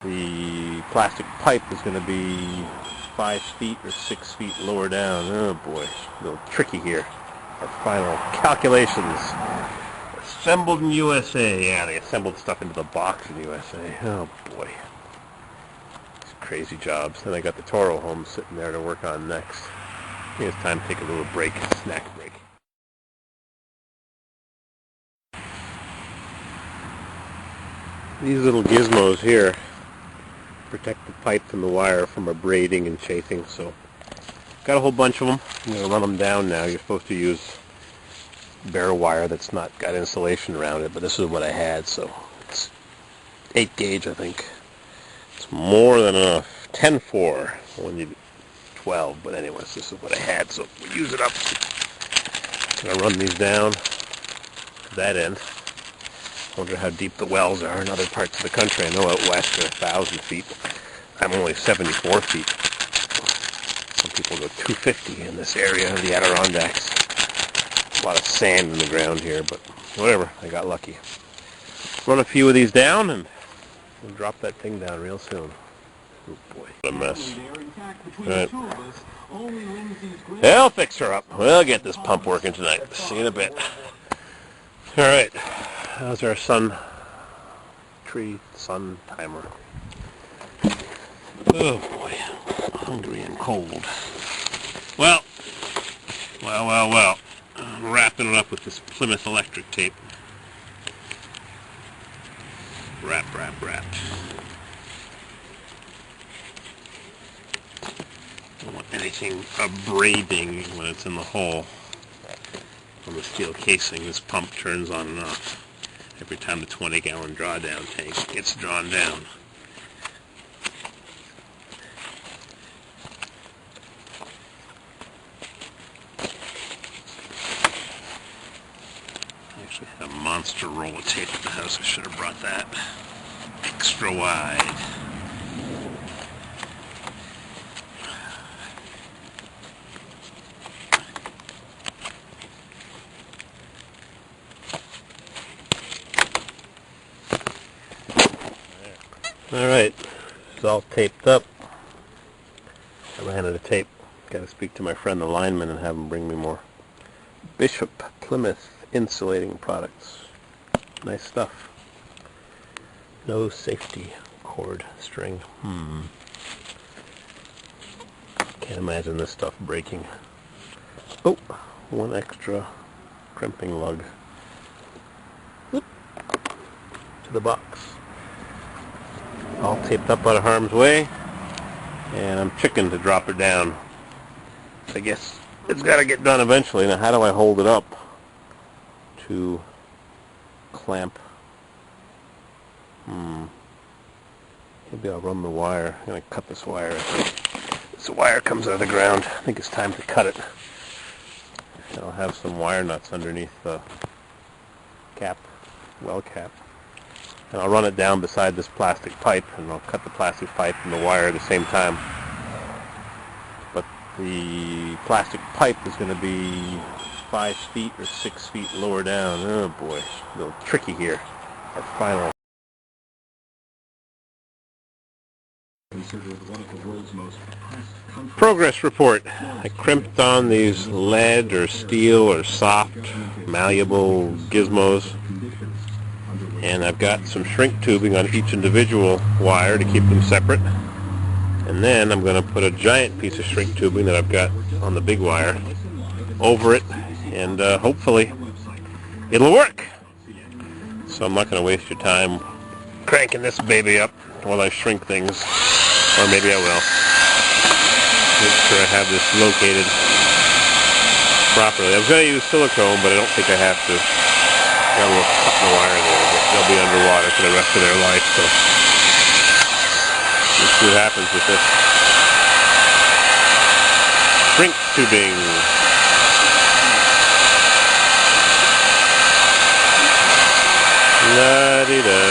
the plastic pipe is going to be 5 feet or 6 feet lower down. Oh boy, a little tricky here. Our final calculations. Assembled in USA. Yeah, they assembled stuff into the box in USA. Oh boy. These crazy jobs. Then I got the Toro home sitting there to work on next. I think it's time to take a little break, snack break. These little gizmos here protect the pipe from the wire from abrading and chafing, so got a whole bunch of them. I'm going to run them down now. You're supposed to use bare wire that's not got insulation around it, but this is what I had, so it's 8 gauge I think. It's more than enough. 10-4 when you do 12, but anyways, this is what I had, so we'll use it up. I'm going to run these down to that end. I wonder how deep the wells are in other parts of the country. I know out west they're 1,000 feet. I'm only 74 feet. Some people go 250 in this area of the Adirondacks. A lot of sand in the ground here, but whatever. I got lucky. Run a few of these down and we'll drop that thing down real soon. Oh boy, what a mess. Right. I'll fix her up. We'll get this pump working tonight. See you in a bit. Alright. How's our sun timer? Oh boy, hungry and cold. Well. I'm wrapping it up with this Plymouth electric tape. Wrap. Don't want anything abrading when it's in the hole. On the steel casing, this pump turns on and off every time the 20-gallon drawdown tank gets drawn down. I actually had a monster roll of tape at the house. I should have brought that extra wide. Alright, it's all taped up. I ran out of tape. Got to speak to my friend the lineman and have him bring me more. Bishop Plymouth insulating products. Nice stuff. No safety cord string. Can't imagine this stuff breaking. Oh, one extra crimping lug. Whoop. To the box. All taped up out of harm's way, and I'm chicken to drop her down. I guess it's got to get done eventually. Now, how do I hold it up to clamp? Maybe I'll run the wire. I'm going to cut this wire. This wire comes out of the ground. I think it's time to cut it. I'll have some wire nuts underneath the cap, well cap. And I'll run it down beside this plastic pipe, and I'll cut the plastic pipe and the wire at the same time. But the plastic pipe is going to be 5 feet or 6 feet lower down. Oh boy, a little tricky here. Our final progress report. I crimped on these lead or steel or soft, malleable gizmos. And I've got some shrink tubing on each individual wire to keep them separate. And then I'm going to put a giant piece of shrink tubing that I've got on the big wire over it, and hopefully it'll work. So I'm not going to waste your time cranking this baby up while I shrink things, or maybe I will. Make sure I have this located properly. I was going to use silicone, but I don't think I have to. Got a little cut in the wire there, but they'll be underwater for the rest of their life, so let's see what happens with this. Shrink tubing. La-di-da.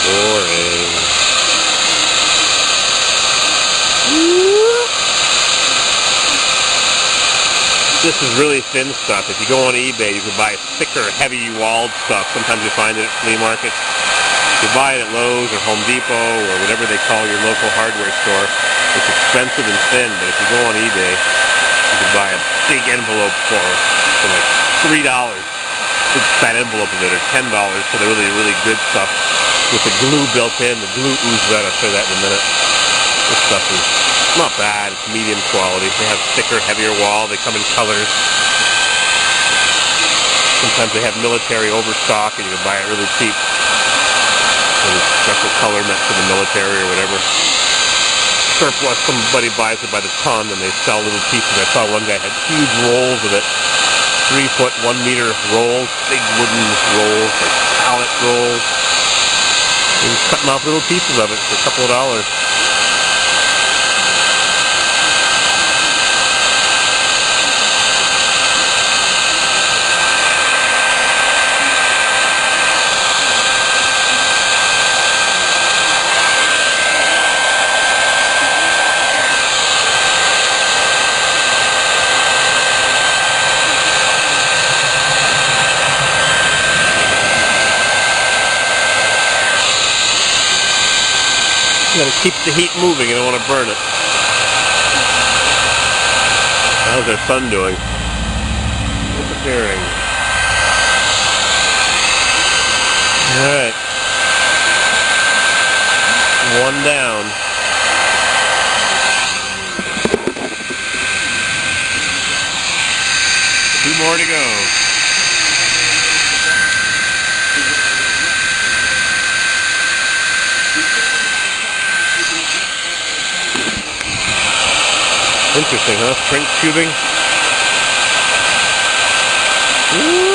Boring. This is really thin stuff. If you go on eBay, you can buy thicker, heavy walled stuff. Sometimes you find it at flea markets. You buy it at Lowe's or Home Depot or whatever they call your local hardware store. It's expensive and thin, but if you go on eBay, you can buy a big envelope for like $3. Big fat envelope of it, or $10 for the really, really good stuff with the glue built in. The glue oozes out. I'll show you that in a minute. This stuff is not bad. It's medium quality. They have thicker, heavier wall. They come in colors. Sometimes they have military overstock, and you can buy it really cheap. There's a special color meant for the military or whatever. Surplus, somebody buys it by the ton, and they sell little pieces. I saw one guy had huge rolls of it. 3-foot, 1 meter rolls, big wooden rolls, like pallet rolls. And he's cutting off little pieces of it for a couple of dollars. You gotta keep the heat moving, you don't want to burn it. How's our son doing? Disappearing. Alright. One down. Two more to go. Interesting, huh? Shrink tubing. Woo!